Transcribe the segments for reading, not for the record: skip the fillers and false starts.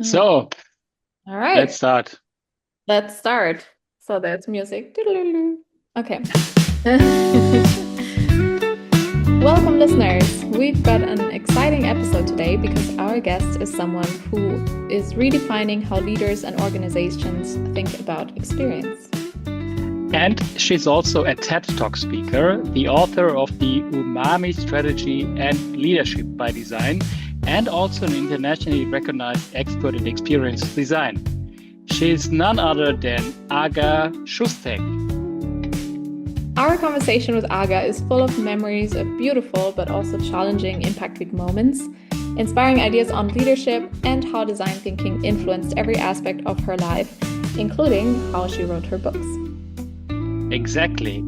So All let's right, start. let's start. So there's music. Doodle-doo-doo. Okay. Welcome, listeners. We've got an exciting episode today because our guest is someone who is redefining how leaders and organizations think about experience. And she's also a TED Talk speaker, the author of the Umami Strategy and Leadership by Design, and also an internationally recognized expert in experience design. She is none other than Aga Szóstek. Our conversation with Aga is full of memories of beautiful but also challenging Impact Week moments, inspiring ideas on leadership and how design thinking influenced every aspect of her life, including how she wrote her books. Exactly.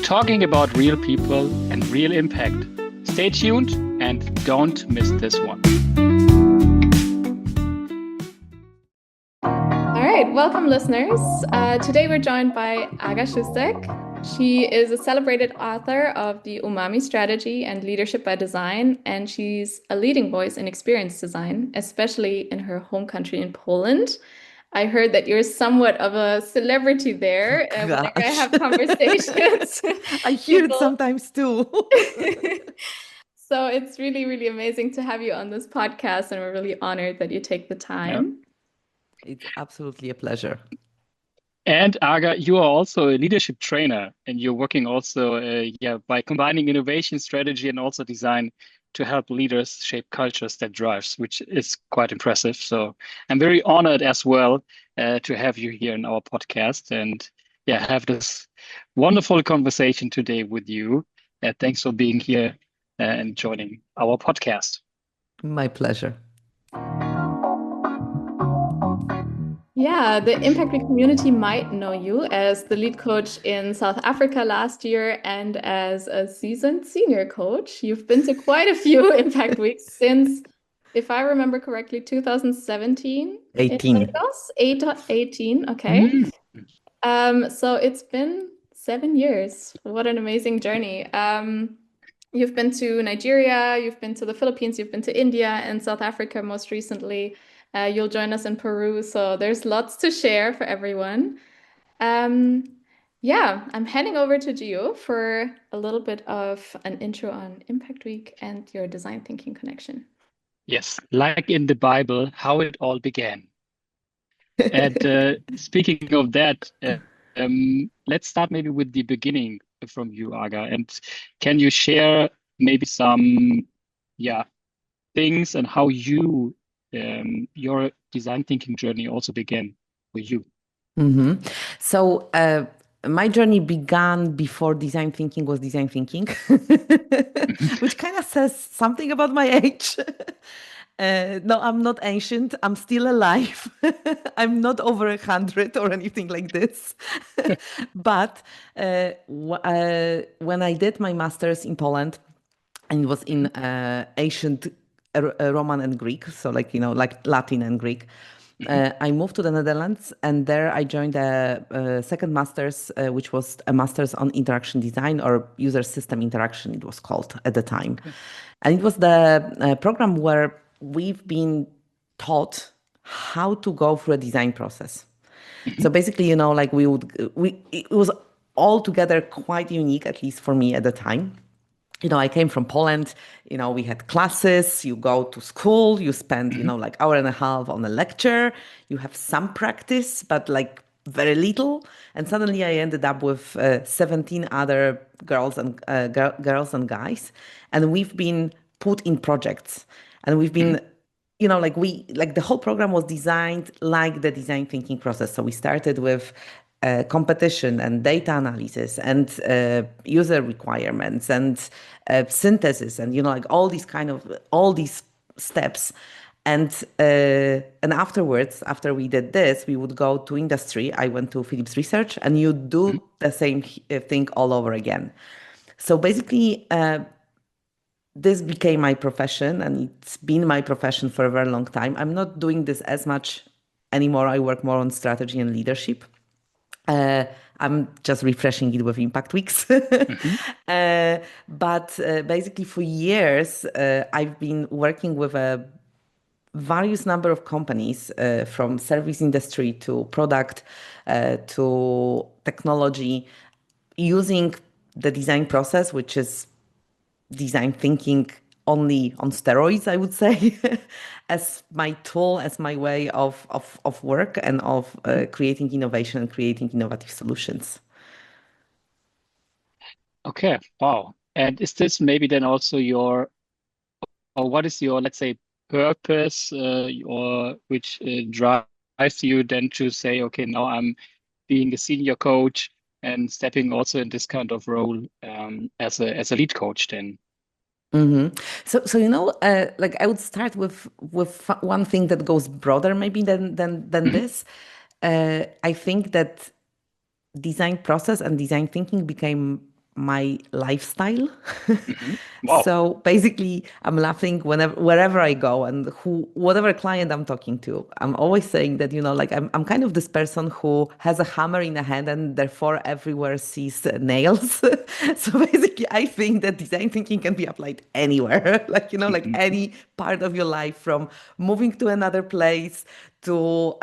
Talking about real people and real impact. Stay tuned and don't miss this one. All right, welcome, listeners. Today we're joined by Aga Szóstek. She is a celebrated author of the Umami Strategy and Leadership by Design, and she's a leading voice in experience design, especially in her home country in Poland. I heard that you're somewhat of a celebrity there. Whenever I Gosh. have conversations, I hear it people. sometimes too. So it's really, really amazing to have you on this podcast, and we're really honored that you take the Yeah. time. It's absolutely a pleasure. And Aga, you are also a leadership trainer, and you're working also, by combining innovation, strategy, and also design to help leaders shape cultures that drives, which is quite impressive. So I'm very honored as well to have you here in our podcast, and have this wonderful conversation today with you. Thanks for being here and joining our podcast. My pleasure. Yeah, the Impact Week community might know you as the lead coach in South Africa last year and as a seasoned senior coach. You've been to quite a few Impact Weeks since, if I remember correctly, 2017 in 18. Lagos, 18. Okay. Mm. So it's been 7 years. What an amazing journey. You've been to Nigeria, you've been to the Philippines, you've been to India and South Africa most recently. You'll join us in Peru, so there's lots to share for everyone. Um, yeah, I'm handing over to Gio for a little bit of an intro on Impact Week and your design thinking connection. Yes, like in the Bible, how it all began. And speaking of that, let's start maybe with the beginning from you, Aga. And can you share maybe some, yeah, things and how your design thinking journey also began for you? hmm So, my journey began before design thinking was design thinking, which kind of says something about my age. No, I'm not ancient. I'm still alive. I'm not over 100 or anything like this. But when I did my master's in Poland, and it was in ancient Roman and Greek, so like Latin and Greek. I moved to the Netherlands, and there I joined a second master's, which was a master's on interaction design or user system interaction, it was called at the time. Okay. And it was the program where we've been taught how to go through a design process. So Mhm. basically, like it was altogether quite unique, at least for me at the time. I came from Poland, we had classes, you go to school, you spend, Mhm. like hour and a half on a lecture, you have some practice, but like very little. And suddenly I ended up with 17 other girls and guys. And we've been put in projects and we've Mhm. been like the whole program was designed like the design thinking process. So we started with competition and data analysis and user requirements and synthesis and like all these steps. And afterwards, after we did this, we would go to industry. I went to Philips Research, and you do Mhm. the same thing all over again. So basically, this became my profession, and it's been my profession for a very long time. I'm not doing this as much anymore. I work more on strategy and leadership. Uh, I'm just refreshing it with Impact Weeks. Mhm. But basically, for years, I've been working with a various number of companies from service industry to product to technology using the design process, which is design thinking only on steroids, I would say, as my tool, as my way of work and of creating innovation and creating innovative solutions. Okay, wow. And is this maybe then also or what is your, let's say, purpose, or which drives you then to say, okay, now I'm being a senior coach and stepping also in this kind of role as a lead coach then? So like I would start with one thing that goes broader maybe than this. I think that design process and design thinking became my lifestyle. Wow. So basically, I'm laughing wherever I go and whatever client I'm talking to, I'm always saying that, like I'm kind of this person who has a hammer in a hand and therefore everywhere sees nails. So basically, I think that design thinking can be applied anywhere, like, like any part of your life, from moving to another place to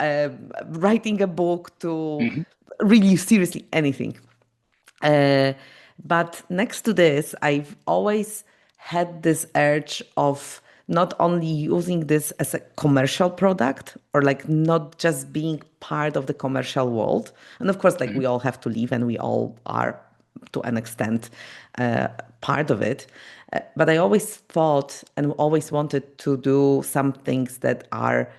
writing a book to really seriously anything. But next to this, I've always had this urge of not only using this as a commercial product or like not just being part of the commercial world. And of course, like we all have to live and we all are to an extent part of it. But I always thought and always wanted to do some things that are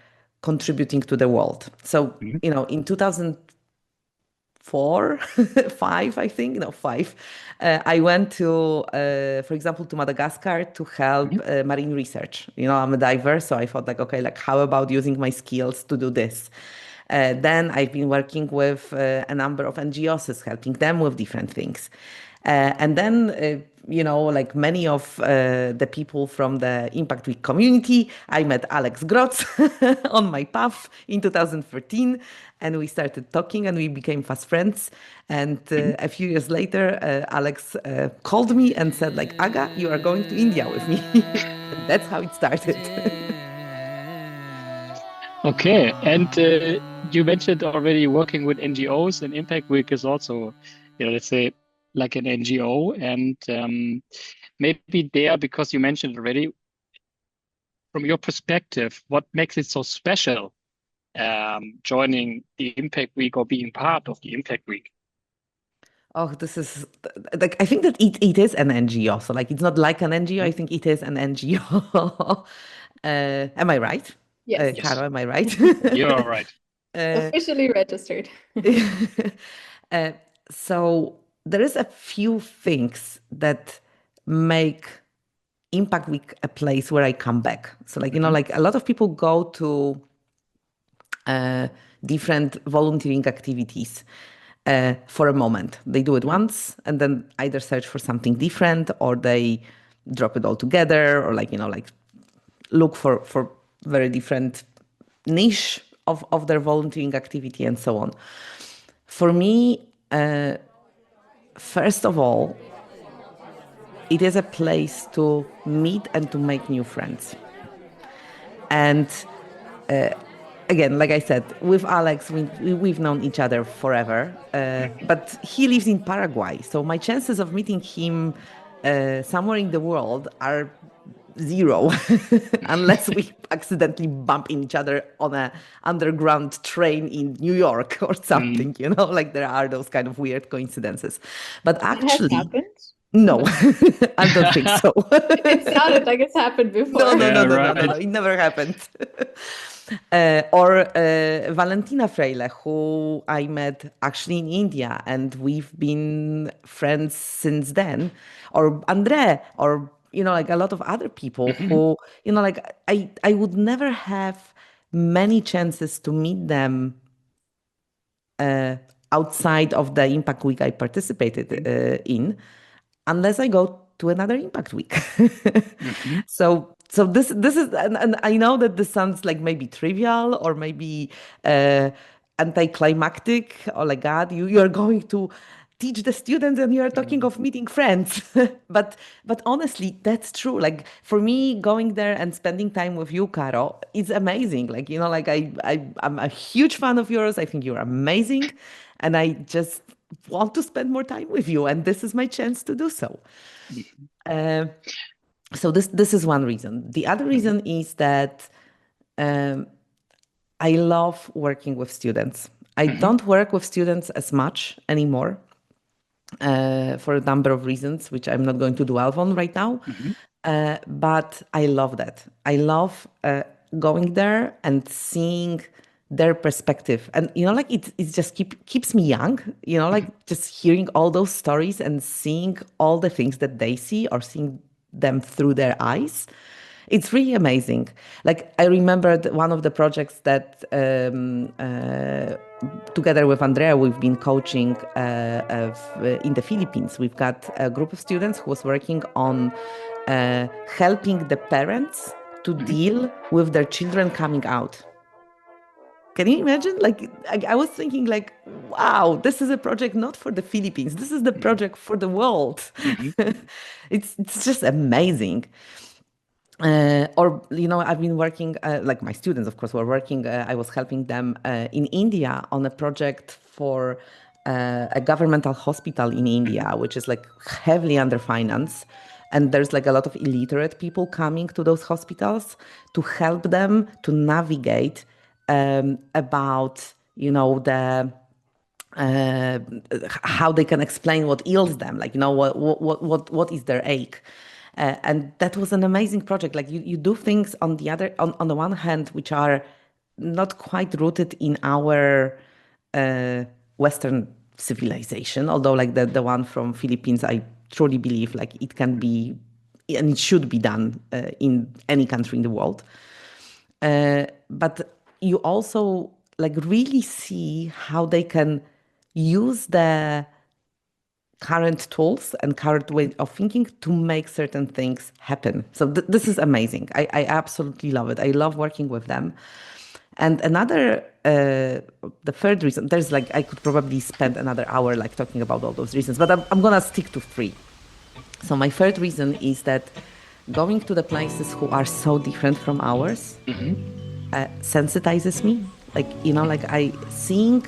contributing to the world. So, in 2004, 5, I think, no, 5. I went to, for example, to Madagascar to help marine research. I'm a diver, so I thought like, okay, like how about using my skills to do this? Then I've been working with a number of NGOs, helping them with different things. And then, like many of the people from the Impact Week community, I met Alex Grotz on my path in 2014, and we started talking and we became fast friends. And a few years later, Alex called me and said, like, Aga, you are going to India with me. And that's how it started. Okay, and you mentioned already working with NGOs, and Impact Week is also, let's say, like an NGO, and maybe there, because you mentioned already, from your perspective, what makes it so special joining the Impact Week or being part of the Impact Week? Oh, this is like, I think that it is an NGO. So like, it's not like an NGO. I think it is an NGO. Am I right? Yes. Caro, am I right? You're right. Officially registered. So there is a few things that make Impact Week a place where I come back. So like, like a lot of people go to different volunteering activities for a moment. They do it once and then either search for something different or they drop it all together, or like, like look for very different niche of their volunteering activity and so on. For me, first of all, it is a place to meet and to make new friends. And again, like I said, with Alex, we've known each other forever, but he lives in Paraguay. So my chances of meeting him somewhere in the world are zero, unless we accidentally bump in each other on a underground train in New York or something, like there are those kind of weird coincidences. But actually, has happened? No, I don't think so. It sounded like it's happened before. No, it never happened. Or Valentina Freile, who I met actually in India, and we've been friends since then. Or Andre, or like a lot of other people who, like I would never have many chances to meet them outside of the Impact Week I participated in, unless I go to another Impact Week. So this is, and I know that this sounds like maybe trivial or maybe anticlimactic, or like, God, you're going to teach the students and you're talking of meeting friends. but honestly, that's true. Like for me, going there and spending time with you, Caro, is amazing. Like, like I'm a huge fan of yours. I think you're amazing. And I just want to spend more time with you. And this is my chance to do so. So this is one reason. The other reason is that I love working with students. I don't work with students as much anymore for a number of reasons, which I'm not going to delve on right now. But I love that. I love going there and seeing their perspective. And, like it just keeps me young, like just hearing all those stories and seeing all the things that they see or seeing them through their eyes. It's really amazing. Like I remembered one of the projects that together with Andrea, we've been coaching in the Philippines. We've got a group of students who was working on helping the parents to deal with their children coming out. Can you imagine? Like I was thinking like, wow, this is a project not for the Philippines. This is the project for the world. It's just amazing. I've been working, like my students, of course, were working. I was helping them in India on a project for a governmental hospital in India, which is like heavily underfinanced. And there's like a lot of illiterate people coming to those hospitals to help them to navigate about, the how they can explain what ails them, like, what is their ache. And that was an amazing project. Like you do things on the one hand, which are not quite rooted in our Western civilization. Although like the one from Philippines, I truly believe like it can be and it should be done in any country in the world. But you also like really see how they can use the current tools and current way of thinking to make certain things happen. So this is amazing. I absolutely love it. I love working with them. And another, the third reason, there's like, I could probably spend another hour like talking about all those reasons, but I'm going to stick to 3. So my third reason is that going to the places who are so different from ours sensitizes me. Like, like I seeing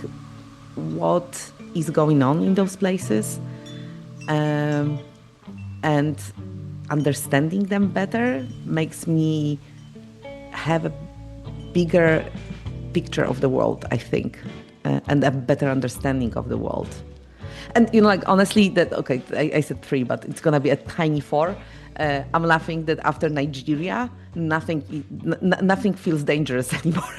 what is going on in those places and understanding them better makes me have a bigger picture of the world, I think, and a better understanding of the world. And, like, honestly, that, okay, I said 3, but it's going to be a tiny 4. I'm laughing that after Nigeria, nothing feels dangerous anymore.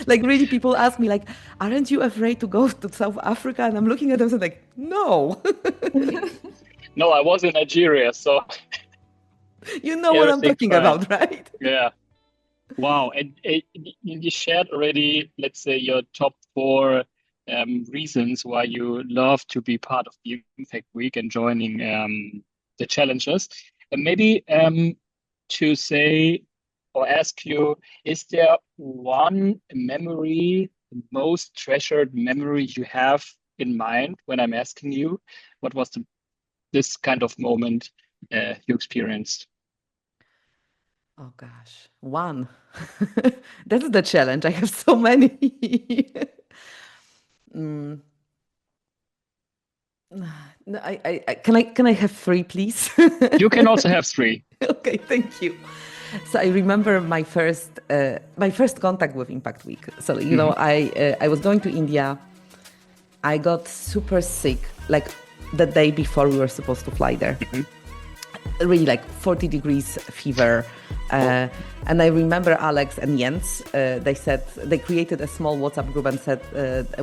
Like really people ask me like, aren't you afraid to go to South Africa? And I'm looking at them and like, no. No, I was in Nigeria, so you know what I'm talking about, right? Yeah. Wow. And you shared already, let's say, your top 4 reasons why you love to be part of the Impact Week and joining the challenges. And maybe to say or ask you, is there one memory, the most treasured memory you have in mind when I'm asking you? What was this kind of moment you experienced? Oh gosh, one. That's the challenge. I have so many. No, can I have 3, please? You can also have 3. Okay, thank you. So I remember my first contact with Impact Week. So I was going to India. I got super sick like the day before we were supposed to fly there. Really like 40 degrees fever. And I remember Alex and Jens, they created a small WhatsApp group and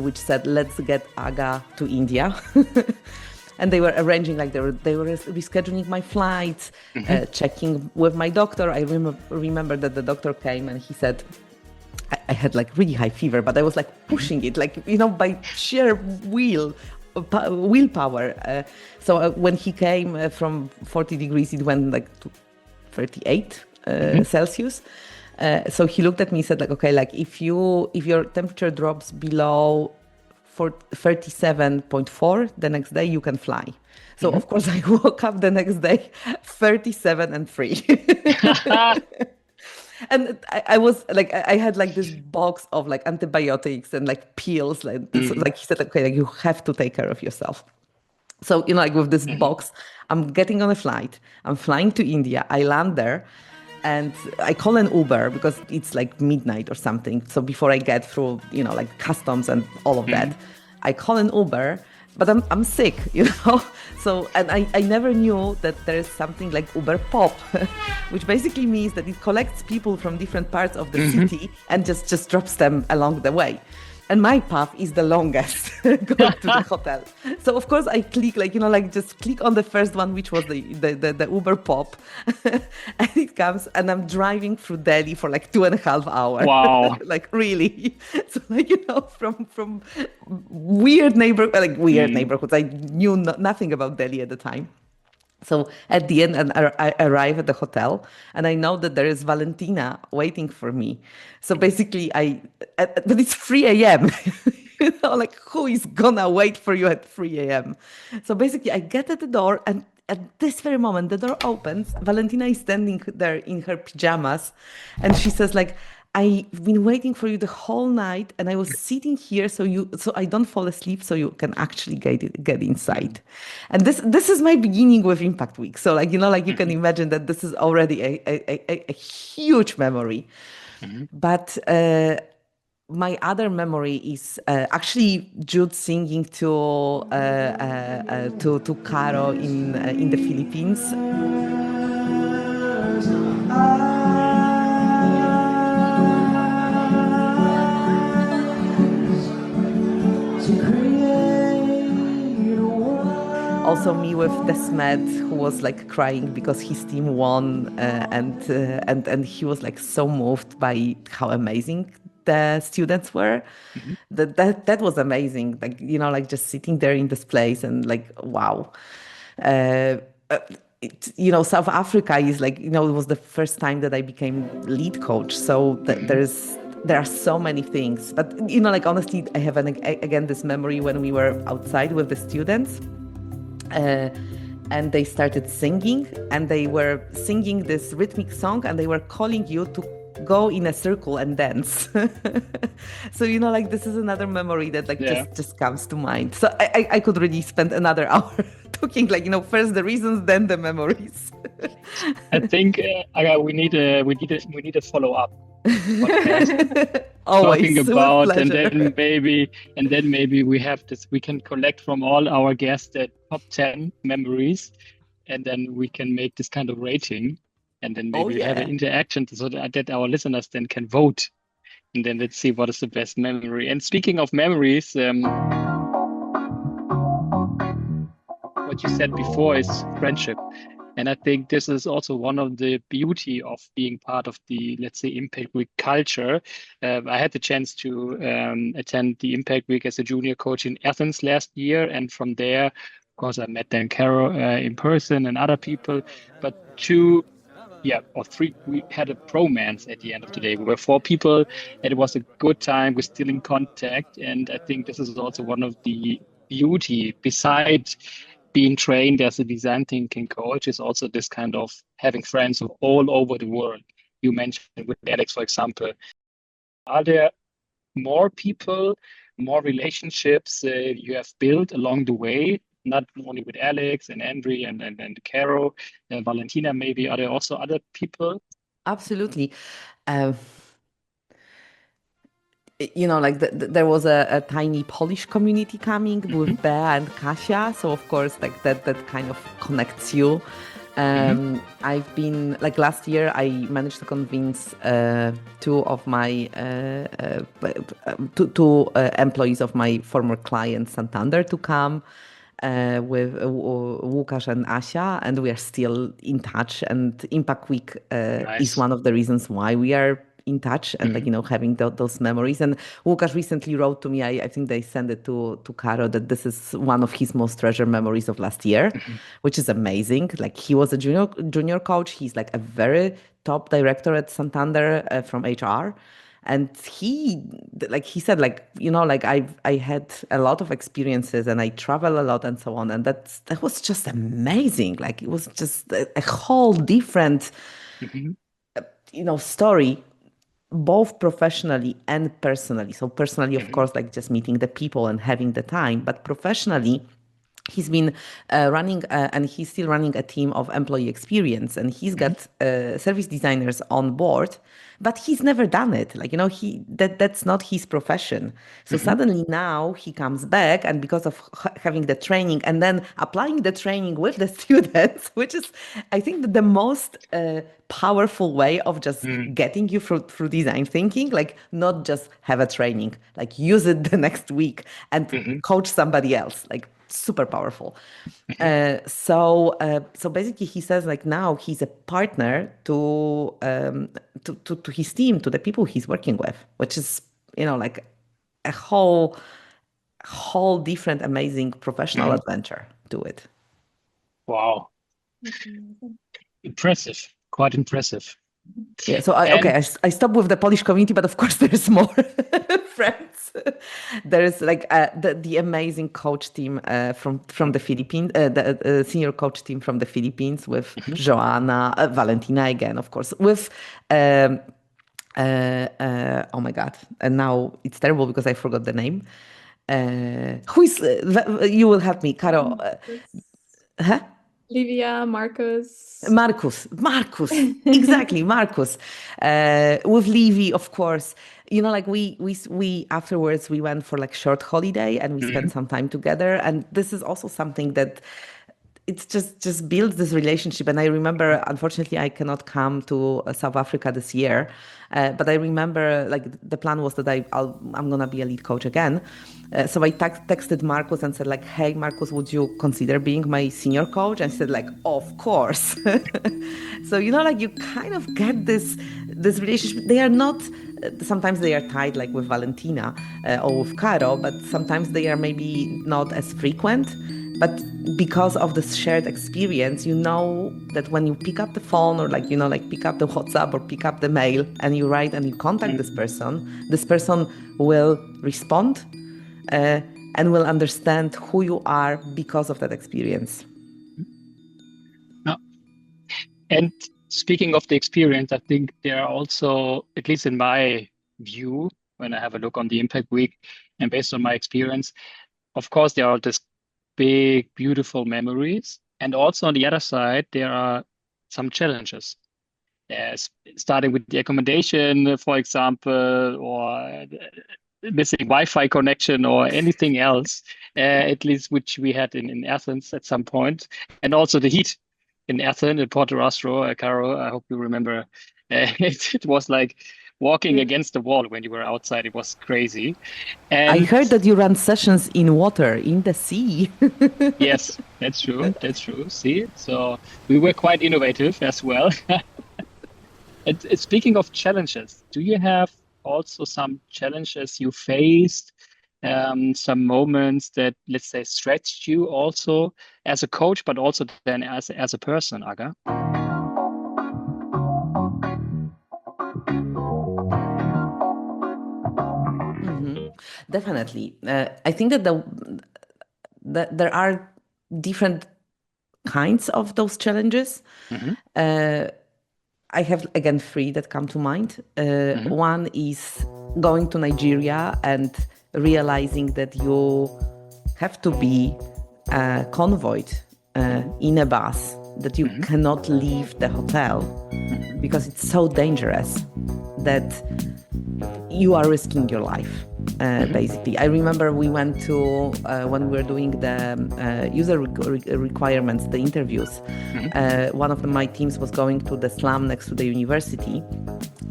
which said, let's get Aga to India. And they were arranging, like they were rescheduling my flights, checking with my doctor. I remember that the doctor came and he said, I had like really high fever, but I was like pushing it, like, by sheer willpower. So when he came from 40 degrees, it went like to 38 Celsius. So he looked at me and said like, okay, like if your temperature drops below 37.4 the next day, you can fly. So of course I woke up the next day 37 and 3. And I was like, I had like this box of like antibiotics and like pills. Like, like he said, okay, like you have to take care of yourself. So, like with this box, I'm getting on a flight. I'm flying to India. I land there and I call an Uber because it's like midnight or something. So before I get through, like customs and all of that, I call an Uber, but I'm sick, So, and I never knew that there is something like Uber Pop, which basically means that it collects people from different parts of the city and just drops them along the way. And my path is the longest going to the hotel. So of course I click just click on the first one, which was the Uber Pop. And it comes and I'm driving through Delhi for like 2.5 hours. Wow. Like really. So like, from weird neighborhoods. I knew nothing about Delhi at the time. So at the end, and I arrive at the hotel and I know that there is Valentina waiting for me. So basically but it's 3 a.m. Like who is gonna wait for you at 3 a.m.? So basically I get at the door and at this very moment, the door opens. Valentina is standing there in her pajamas and she says like, I've been waiting for you the whole night and I was sitting here so I don't fall asleep so you can actually get inside. And this is my beginning with Impact Week. So like, you can imagine that this is already a huge memory. But my other memory is actually Jude singing to Caro in the Philippines. Also me with Desmet, who was like crying because his team won, and he was like so moved by how amazing the students were. That was amazing. Like like just sitting there in this place and like wow. South Africa is like it was the first time that I became lead coach. So there are so many things, but like honestly, I have again this memory when we were outside with the students. And they started singing and they were singing this rhythmic song and they were calling you to go in a circle and dance. So like this is another memory that like just comes to mind. So I could really spend another hour talking like first the reasons, then the memories. I think Aga, we need a follow up. Always talking about and then maybe we have this, we can collect from all our guests the top 10 memories and then we can make this kind of rating and then maybe have an interaction so that our listeners then can vote and then let's see what is the best memory. And speaking of memories, what you said before is friendship. And I think this is also one of the beauty of being part of the, let's say, Impact Week culture. I had the chance to attend the Impact Week as a junior coach in Athens last year. And from there, of course, I met Dan Caro in person and other people. But 2 or 3, we had a bromance at the end of the day. We were 4 people and it was a good time. We're still in contact. And I think this is also one of the beauty besides being trained as a design thinking coach is also this kind of having friends all over the world. You mentioned with Alex, for example. Are there more people, more relationships you have built along the way, not only with Alex and Andre and Caro and Valentina, maybe? Are there also other people? Absolutely. Like there was a tiny Polish community coming with Bea and Kasia. So of course, like that kind of connects you. I've been like last year, I managed to convince 2 of my two employees of my former client Santander to come with Łukasz and Asia, and we are still in touch. And Impact Week is one of the reasons why we are in touch and like, having those memories. And Łukasz recently wrote to me, I think they sent it to Caro, that this is one of his most treasured memories of last year, which is amazing. Like he was a junior coach. He's like a very top director at Santander from HR. And he said, like, like I had a lot of experiences and I travel a lot and so on. And that was just amazing. Like it was just a whole different, story, both professionally and personally. So personally, of course, like just meeting the people and having the time, but professionally, he's been running and he's still running a team of employee experience, and he's got service designers on board, but he's never done it. Like, that's not his profession. So suddenly now he comes back, and because of having the training and then applying the training with the students, which is, I think, the most powerful way of just getting you through design thinking, like not just have a training, like use it the next week and coach somebody else, like super powerful. So basically he says, like, now he's a partner to his team, to the people he's working with, which is, like a whole different, amazing professional adventure to it. Wow. Impressive. Quite impressive. Yeah, so I stopped with the Polish community, but of course there's more friends. There's like the amazing coach team from the Philippines, the senior coach team from the Philippines with Joanna, Valentina again, of course, with oh my God, and now it's terrible because I forgot the name. Who is? You will help me, Caro. Huh? Livia, Marcus, exactly, Marcus. With Livy, of course. Like we afterwards we went for like short holiday and we spent some time together. And this is also something that it's just builds this relationship. And I remember, unfortunately, I cannot come to South Africa this year, but I remember like the plan was that I'm gonna be a lead coach again. So I texted Marcus and said, like, hey, Marcus, would you consider being my senior coach? And he said, like, of course. So, like you kind of get this relationship. They are not, sometimes they are tied like with Valentina or with Caro, but sometimes they are maybe not as frequent. But because of this shared experience, that when you pick up the phone or like pick up the WhatsApp or pick up the mail and you write and you contact this person will respond and will understand who you are because of that experience. And speaking of the experience, I think there are also, at least in my view, when I have a look on the Impact Week and based on my experience, of course, there are these big, beautiful memories. And also on the other side, there are some challenges. Starting with the accommodation, for example, or missing Wi-Fi connection or anything else, at least which we had in Athens at some point. And also the heat in Athens, in Porto Rostro, Caro, I hope you remember, it was like walking against the wall when you were outside. It was crazy. And I heard that you run sessions in water, in the sea. Yes, that's true. That's true. See, so we were quite innovative as well. And speaking of challenges, do you have also some challenges you faced, some moments that, let's say, stretched you also as a coach, but also then as a person, Aga? Definitely. I think that there are different kinds of those challenges. I have, again, 3 that come to mind. One is going to Nigeria and realizing that you have to be convoyed in a bus, that you cannot leave the hotel because it's so dangerous that you are risking your life, basically. I remember we went to, when we were doing the user requirements, the interviews, one of my teams was going to the slum next to the university,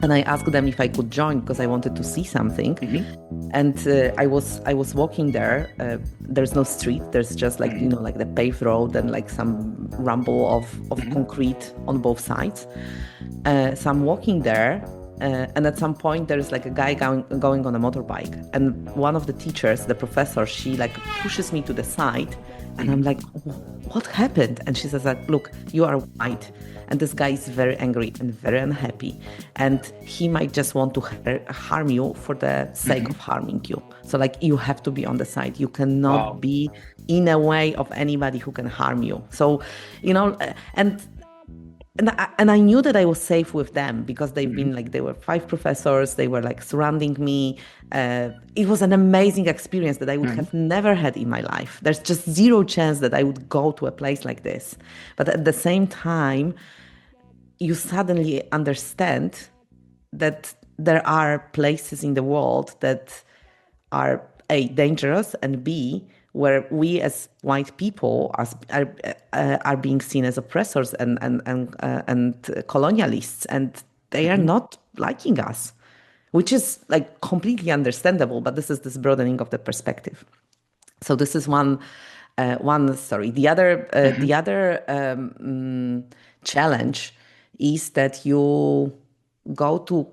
and I asked them if I could join because I wanted to see something. And I was walking there. There's no street. There's just like, like the paved road and like some rumble of concrete on both sides. So I'm walking there And at some point there's like a guy going on a motorbike, and one of the teachers, the professor, she like pushes me to the side, and I'm like, what happened? And she says like, look, you are white, and this guy is very angry and very unhappy, and he might just want to harm you for the sake of harming you. So like, you have to be on the side. You cannot be in a way of anybody who can harm you. So, you know, and I knew that I was safe with them, because they've been like, they were 5 professors, they were like surrounding me. It was an amazing experience that I would have never had in my life. There's just zero chance that I would go to a place like this. But at the same time, you suddenly understand that there are places in the world that are A, dangerous, and B, where we as white people are being seen as oppressors and colonialists, and they are not liking us, which is like completely understandable. But this is this broadening of the perspective. So this is one story. The other challenge is that you go to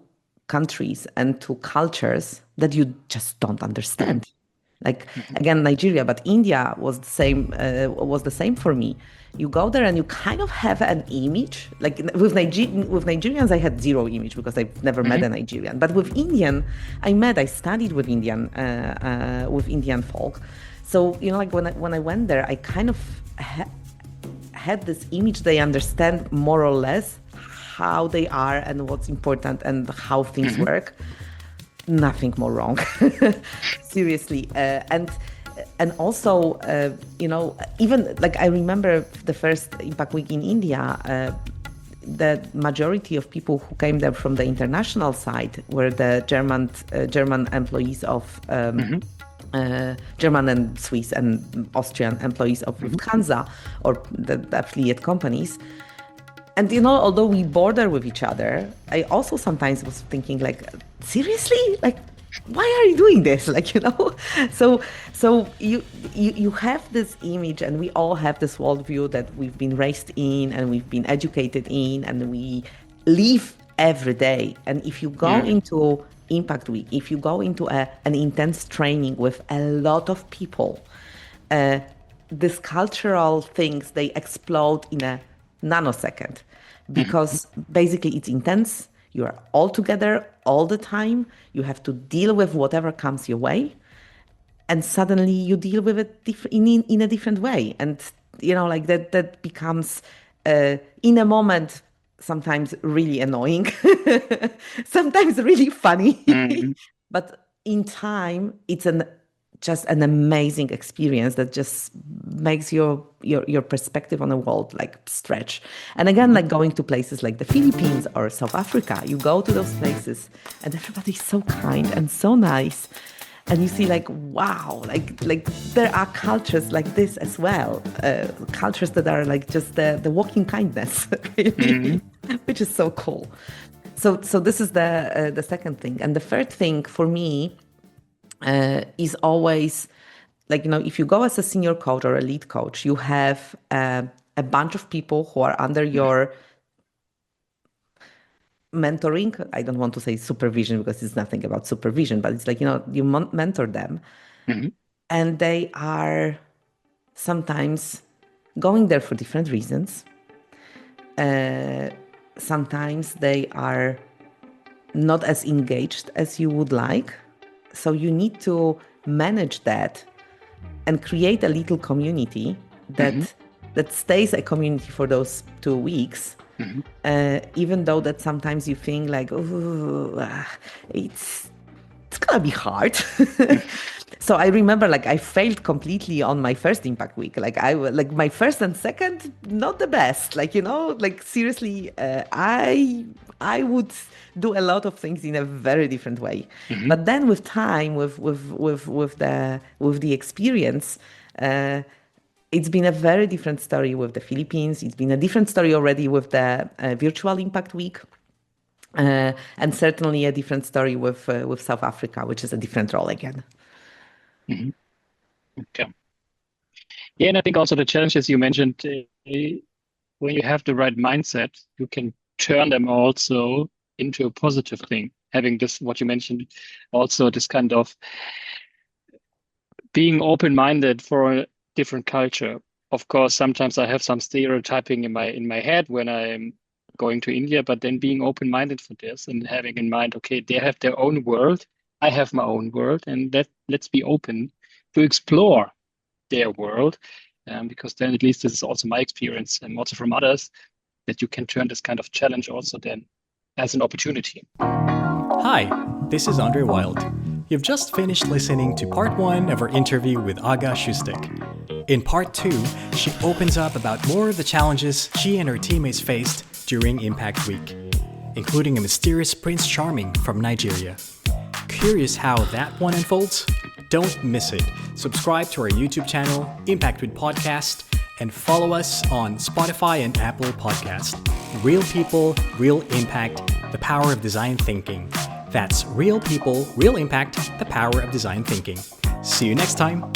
countries and to cultures that you just don't understand. Like, again, Nigeria, but India was the same for me. You go there and you kind of have an image. Like with Nigerians, I had zero image because I've never met a Nigerian. But with Indian, I studied with Indian folk. So, you know, like when I went there, I kind of had this image. They understand more or less how they are and what's important and how things work. Nothing more wrong. Seriously. And also, you know, even like I remember the first Impact Week in India, the majority of people who came there from the international side were the German employees of German and Swiss and Austrian employees of Lufthansa, or the affiliate companies. And, you know, although we border with each other, I also sometimes was thinking like, seriously? Like, why are you doing this? Like, you know, so you have this image, and we all have this worldview that we've been raised in and we've been educated in, and we live every day. And if you go into Impact Week, if you go into an intense training with a lot of people, these cultural things, they explode in a nanosecond, because basically it's intense. You are all together all the time. You have to deal with whatever comes your way, and suddenly you deal with it in a different way. And, you know, like that becomes in a moment sometimes really annoying, sometimes really funny, but in time it's just an amazing experience that just makes your perspective on the world like stretch. And again, like going to places like the Philippines or South Africa, you go to those places and everybody's so kind and so nice. And you see like, wow, like there are cultures like this as well. Cultures that are like just the walking kindness, really, which is so cool. So this is the second thing. And the third thing for me, is always like, you know, if you go as a senior coach or a lead coach, you have a bunch of people who are under your mentoring. I don't want to say supervision because it's nothing about supervision, but it's like, you know, you mentor them, and they are sometimes going there for different reasons. Sometimes they are not as engaged as you would like. So you need to manage that and create a little community that stays a community for those 2 weeks, even though that sometimes you think like, oh, it's gonna be hard. So I remember like I failed completely on my first Impact Week. Like my first and second, not the best. Like, you know, like seriously, I would do a lot of things in a very different way. But then with time, with the experience, it's been a very different story with the Philippines. It's been a different story already with the virtual Impact Week. And certainly a different story with South Africa, which is a different role again. Okay. Yeah, and I think also the challenges you mentioned, when you have the right mindset, you can turn them also into a positive thing. Having this, what you mentioned, also this kind of being open-minded for a different culture. Of course, sometimes I have some stereotyping in my head when I'm going to India, but then being open-minded for this and having in mind, okay, they have their own world, I have my own world, and let's be open to explore their world, because then at least this is also my experience and also from others, that you can turn this kind of challenge also then as an opportunity. Hi, this is Andre Wild. You've just finished listening to part 1 of our interview with Aga Szóstek. In part 2, she opens up about more of the challenges she and her teammates faced during Impact Week, including a mysterious Prince Charming from Nigeria. Curious how that one unfolds? Don't miss it. Subscribe to our YouTube channel, Impact with Podcast, and follow us on Spotify and Apple Podcast. Real people, real impact, the power of design thinking. That's real people, real impact, the power of design thinking. See you next time.